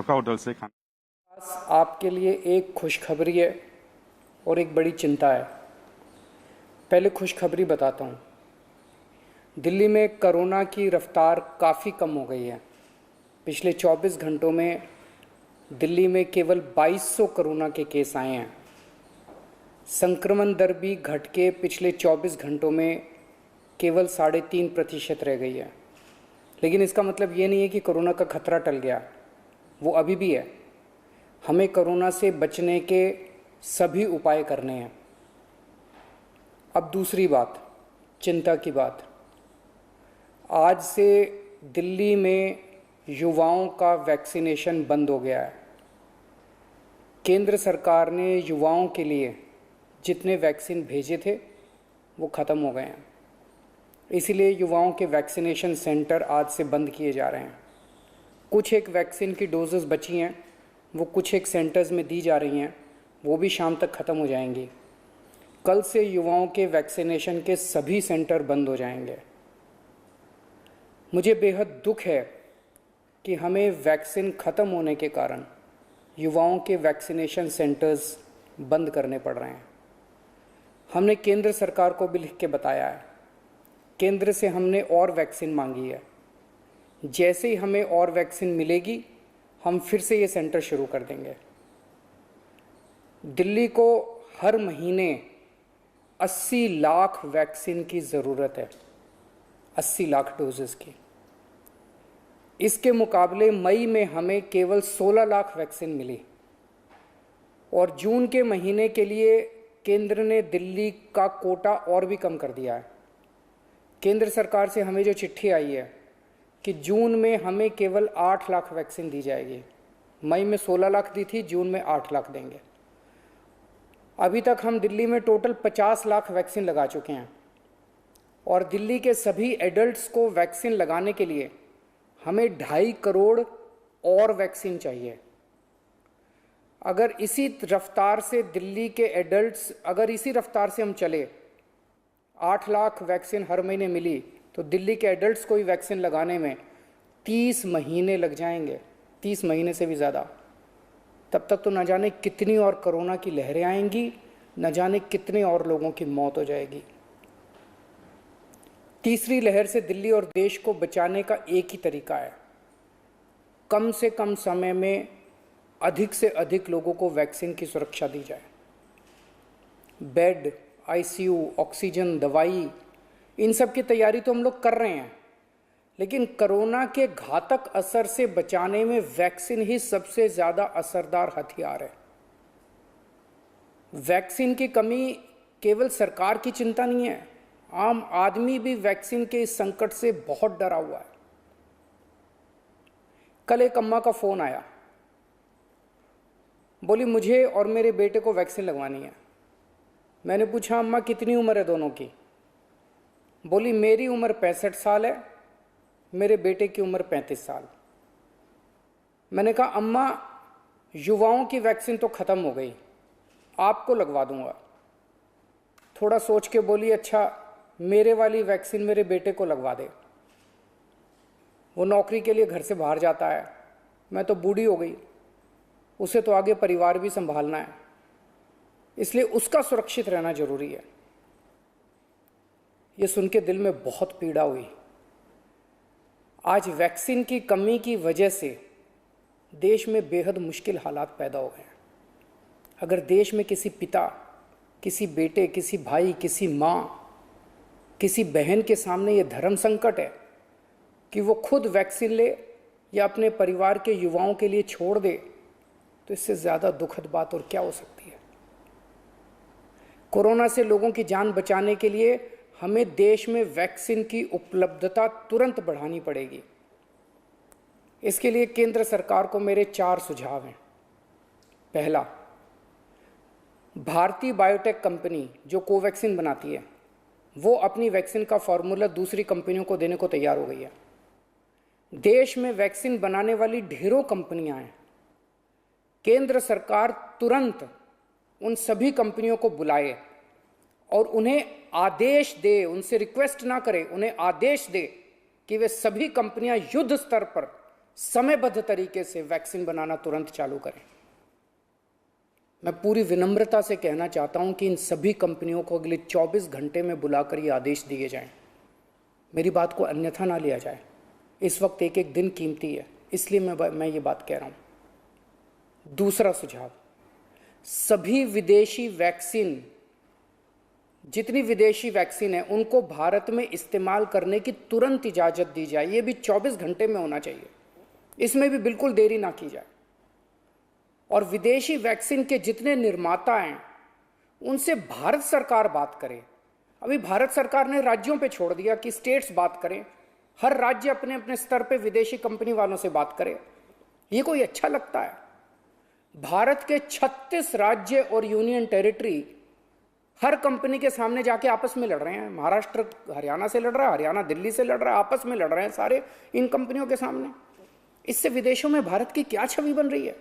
Hotel से खाना। पास आपके लिए एक खुशखबरी है और एक बड़ी चिंता है। पहले खुशखबरी बताता हूँ। दिल्ली में कोरोना की रफ्तार काफ़ी कम हो गई है। पिछले 24 घंटों में दिल्ली में केवल 2200 कोरोना के केस आए हैं। संक्रमण दर भी घट के पिछले 24 घंटों में केवल 3.5% रह गई है। लेकिन इसका मतलब ये नहीं है कि कोरोना का खतरा टल गया, वो अभी भी है। हमें कोरोना से बचने के सभी उपाय करने हैं। अब दूसरी बात, चिंता की बात। आज से दिल्ली में युवाओं का वैक्सीनेशन बंद हो गया है। केंद्र सरकार ने युवाओं के लिए जितने वैक्सीन भेजे थे वो ख़त्म हो गए हैं। इसीलिए युवाओं के वैक्सीनेशन सेंटर आज से बंद किए जा रहे हैं। कुछ एक वैक्सीन की डोजेस बची हैं, वो कुछ एक सेंटर्स में दी जा रही हैं, वो भी शाम तक ख़त्म हो जाएंगी। कल से युवाओं के वैक्सीनेशन के सभी सेंटर बंद हो जाएंगे। मुझे बेहद दुख है कि हमें वैक्सीन ख़त्म होने के कारण युवाओं के वैक्सीनेशन सेंटर्स बंद करने पड़ रहे हैं। हमने केंद्र सरकार को भी लिख के बताया है। केंद्र से हमने और वैक्सीन मांगी है। जैसे ही हमें और वैक्सीन मिलेगी हम फिर से ये सेंटर शुरू कर देंगे। दिल्ली को हर महीने 80 लाख वैक्सीन की ज़रूरत है, 80 लाख डोजेस की। इसके मुकाबले मई में हमें केवल 16 लाख वैक्सीन मिली और जून के महीने के लिए केंद्र ने दिल्ली का कोटा और भी कम कर दिया है। केंद्र सरकार से हमें जो चिट्ठी आई है कि जून में हमें केवल 8 लाख वैक्सीन दी जाएगी। मई में 16 लाख दी थी, जून में 8 लाख देंगे। अभी तक हम दिल्ली में टोटल 50 लाख वैक्सीन लगा चुके हैं और दिल्ली के सभी एडल्ट्स को वैक्सीन लगाने के लिए हमें 2.5 करोड़ और वैक्सीन चाहिए। अगर इसी रफ्तार से दिल्ली के एडल्ट्स, अगर इसी रफ्तार से हम चले, 8 लाख वैक्सीन हर महीने मिली तो दिल्ली के एडल्ट्स को ही वैक्सीन लगाने में 30 महीने लग जाएंगे, 30 महीने से भी ज़्यादा। तब तक तो न जाने कितनी और कोरोना की लहरें आएंगी, न जाने कितने और लोगों की मौत हो जाएगी। तीसरी लहर से दिल्ली और देश को बचाने का एक ही तरीका है, कम से कम समय में अधिक से अधिक लोगों को वैक्सीन की सुरक्षा दी जाए। बेड, आईसीयू, ऑक्सीजन, दवाई, इन सब की तैयारी तो हम लोग कर रहे हैं, लेकिन कोरोना के घातक असर से बचाने में वैक्सीन ही सबसे ज़्यादा असरदार हथियार है। वैक्सीन की कमी केवल सरकार की चिंता नहीं है, आम आदमी भी वैक्सीन के इस संकट से बहुत डरा हुआ है। कल एक अम्मा का फ़ोन आया, बोली मुझे और मेरे बेटे को वैक्सीन लगवानी है। मैंने पूछा अम्मा कितनी उम्र है दोनों की? बोली मेरी उम्र 65 साल है, मेरे बेटे की उम्र 35 साल। मैंने कहा अम्मा युवाओं की वैक्सीन तो ख़त्म हो गई, आपको लगवा दूंगा। थोड़ा सोच के बोली अच्छा मेरे वाली वैक्सीन मेरे बेटे को लगवा दे, वो नौकरी के लिए घर से बाहर जाता है, मैं तो बूढ़ी हो गई, उसे तो आगे परिवार भी संभालना है, इसलिए उसका सुरक्षित रहना जरूरी है। ये सुन के दिल में बहुत पीड़ा हुई। आज वैक्सीन की कमी की वजह से देश में बेहद मुश्किल हालात पैदा हो गए हैं। अगर देश में किसी पिता, किसी बेटे, किसी भाई, किसी माँ, किसी बहन के सामने ये धर्म संकट है कि वो खुद वैक्सीन ले या अपने परिवार के युवाओं के लिए छोड़ दे, तो इससे ज़्यादा दुखद बात और क्या हो सकती है। कोरोना से लोगों की जान बचाने के लिए हमें देश में वैक्सीन की उपलब्धता तुरंत बढ़ानी पड़ेगी। इसके लिए केंद्र सरकार को मेरे 4 सुझाव हैं। पहला, भारतीय बायोटेक कंपनी जो कोवैक्सीन बनाती है, वो अपनी वैक्सीन का फॉर्मूला दूसरी कंपनियों को देने को तैयार हो गई है। देश में वैक्सीन बनाने वाली ढेरों कंपनियां हैं। केंद्र सरकार तुरंत उन सभी कंपनियों को बुलाए और उन्हें आदेश दे, उनसे रिक्वेस्ट ना करे, उन्हें आदेश दे कि वे सभी कंपनियां युद्ध स्तर पर समयबद्ध तरीके से वैक्सीन बनाना तुरंत चालू करें। मैं पूरी विनम्रता से कहना चाहता हूं कि इन सभी कंपनियों को अगले 24 घंटे में बुलाकर ये आदेश दिए जाएं। मेरी बात को अन्यथा ना लिया जाए। इस वक्त एक एक दिन कीमती है, इसलिए मैं ये बात कह रहा हूं। दूसरा सुझाव, सभी विदेशी वैक्सीन, जितनी विदेशी वैक्सीन है उनको भारत में इस्तेमाल करने की तुरंत इजाज़त दी जाए। ये भी 24 घंटे में होना चाहिए, इसमें भी बिल्कुल देरी ना की जाए। और विदेशी वैक्सीन के जितने निर्माता हैं उनसे भारत सरकार बात करे। अभी भारत सरकार ने राज्यों पे छोड़ दिया कि स्टेट्स बात करें, हर राज्य अपने अपने स्तर पे विदेशी कंपनी वालों से बात करे। ये कोई अच्छा लगता है? भारत के 36 राज्य और यूनियन टेरिटरी हर कंपनी के सामने जाके आपस में लड़ रहे हैं। महाराष्ट्र हरियाणा से लड़ रहा है, हरियाणा दिल्ली से लड़ रहा है, आपस में लड़ रहे हैं सारे इन कंपनियों के सामने। इससे विदेशों में भारत की क्या छवि बन रही है?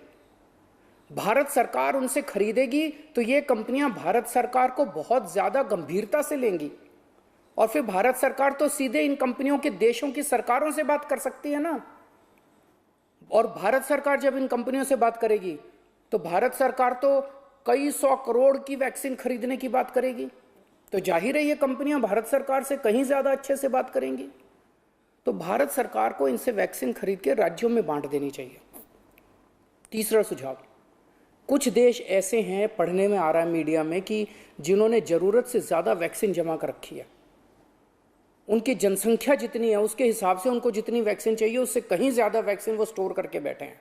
भारत सरकार उनसे खरीदेगी तो ये कंपनियां भारत सरकार को बहुत ज्यादा गंभीरता से लेंगी, और फिर भारत सरकार तो सीधे इन कंपनियों के देशों की सरकारों से बात कर सकती है ना। और भारत सरकार जब इन कंपनियों से बात करेगी तो भारत सरकार तो कई 100 करोड़ की वैक्सीन खरीदने की बात करेगी, तो जाहिर है ये कंपनियां भारत सरकार से कहीं ज्यादा अच्छे से बात करेंगी। तो भारत सरकार को इनसे वैक्सीन खरीद के राज्यों में बांट देनी चाहिए। तीसरा सुझाव, कुछ देश ऐसे हैं, पढ़ने में आ रहा है मीडिया में, कि जिन्होंने जरूरत से ज्यादा वैक्सीन जमा कर रखी है। उनकी जनसंख्या जितनी है उसके हिसाब से उनको जितनी वैक्सीन चाहिए उससे कहीं ज्यादा वैक्सीन वो स्टोर करके बैठे हैं।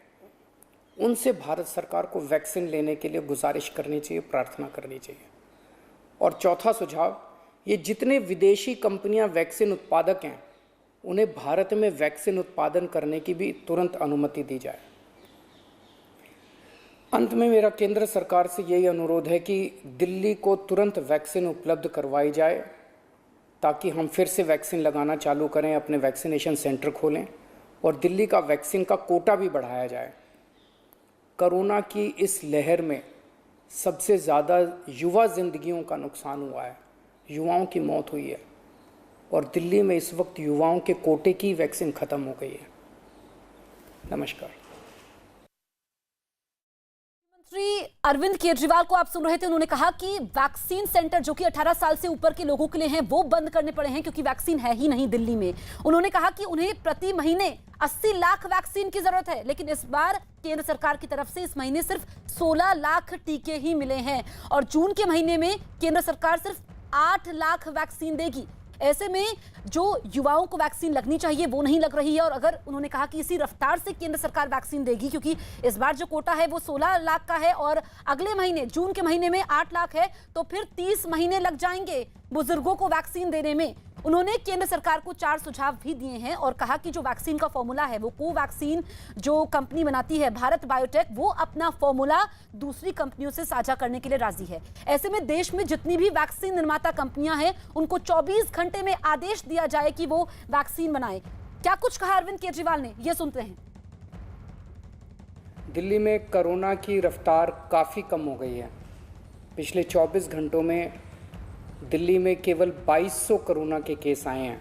उनसे भारत सरकार को वैक्सीन लेने के लिए गुजारिश करनी चाहिए, प्रार्थना करनी चाहिए। और चौथा सुझाव, ये जितने विदेशी कंपनियां वैक्सीन उत्पादक हैं उन्हें भारत में वैक्सीन उत्पादन करने की भी तुरंत अनुमति दी जाए। अंत में मेरा केंद्र सरकार से यही अनुरोध है कि दिल्ली को तुरंत वैक्सीन उपलब्ध करवाई जाए ताकि हम फिर से वैक्सीन लगाना चालू करें, अपने वैक्सीनेशन सेंटर खोलें और दिल्ली का वैक्सीन का कोटा भी बढ़ाया जाए। कोरोना की इस लहर में सबसे ज़्यादा युवा जिंदगियों का नुकसान हुआ है, युवाओं की मौत हुई है, और दिल्ली में इस वक्त युवाओं के कोटे की वैक्सीन ख़त्म हो गई है। नमस्कार। मुख्यमंत्री अरविंद केजरीवाल को आप सुन रहे थे। उन्होंने कहा कि वैक्सीन सेंटर जो कि 18 साल से ऊपर के लोगों के लिए हैं वो बंद करने पड़े हैं क्योंकि वैक्सीन है ही नहीं दिल्ली में। उन्होंने कहा कि उन्हें प्रति महीने 80 लाख वैक्सीन की जरूरत है, लेकिन इस बार केंद्र सरकार की तरफ से इस महीने सिर्फ 16 लाख टीके ही मिले हैं और जून के महीने में केंद्र सरकार सिर्फ 8 लाख वैक्सीन देगी। ऐसे में जो युवाओं को वैक्सीन लगनी चाहिए वो नहीं लग रही है। और अगर उन्होंने कहा कि इसी रफ्तार से केंद्र सरकार वैक्सीन देगी, क्योंकि इस बार जो कोटा है वो 16 लाख का है और अगले महीने जून के महीने में 8 लाख है, तो फिर 30 महीने लग जाएंगे बुजुर्गों को वैक्सीन देने में। उन्होंने केंद्र सरकार को 4 सुझाव भी दिए हैं और कहा कि जो वैक्सीन का फॉर्मूला है वो कोवैक्सीन जो कंपनी बनाती है भारत बायोटेक, वो अपना फॉर्मूला दूसरी कंपनियों से साझा करने के लिए राजी है। ऐसे में देश में जितनी भी वैक्सीन निर्माता कंपनियां हैं उनको 24 घंटे में आदेश दिया जाए कि वो वैक्सीन बनाए। क्या कुछ कहा अरविंद केजरीवाल ने, ये सुनते हैं। दिल्ली में कोरोना की रफ्तार काफ़ी कम हो गई है। पिछले 24 घंटों में दिल्ली में केवल 2200 कोरोना के केस आए हैं।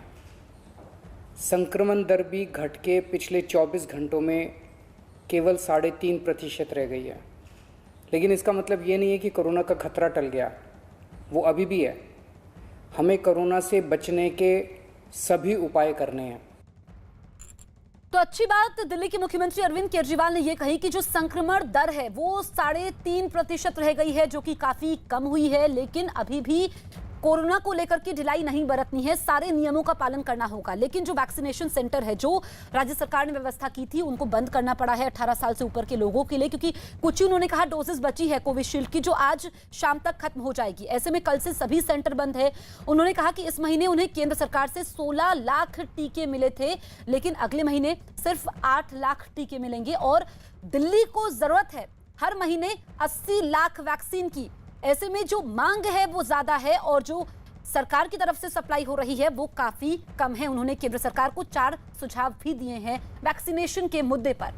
संक्रमण दर भी घट के पिछले 24 घंटों में केवल 3.5% रह गई है। लेकिन इसका मतलब ये नहीं है कि कोरोना का खतरा टल गया, वो अभी भी है। हमें कोरोना से बचने के सभी उपाय करने हैं। तो अच्छी बात दिल्ली के मुख्यमंत्री अरविंद केजरीवाल ने यह कही कि जो संक्रमण दर है वो 3.5% रह गई है, जो कि काफी कम हुई है। लेकिन अभी भी कोरोना को लेकर के ढिलाई नहीं बरतनी है, सारे नियमों का पालन करना होगा। लेकिन जो वैक्सीनेशन सेंटर है जो राज्य सरकार ने व्यवस्था की थी उनको बंद करना पड़ा है 18 साल से ऊपर के लोगों के लिए, क्योंकि कुछ ही उन्होंने कहा डोजेस बची है कोविशील्ड की जो आज शाम तक खत्म हो जाएगी। ऐसे में कल से सभी सेंटर बंद है। उन्होंने कहा कि इस महीने उन्हें केंद्र सरकार से 16 लाख टीके मिले थे, लेकिन अगले महीने सिर्फ 8 लाख टीके मिलेंगे और दिल्ली को जरूरत है हर महीने 80 लाख वैक्सीन की। ऐसे में जो मांग है वो ज्यादा है और जो सरकार की तरफ से सप्लाई हो रही है वो काफी कम है। उन्होंने केंद्र सरकार को 4 सुझाव भी दिए हैं वैक्सीनेशन के मुद्दे पर।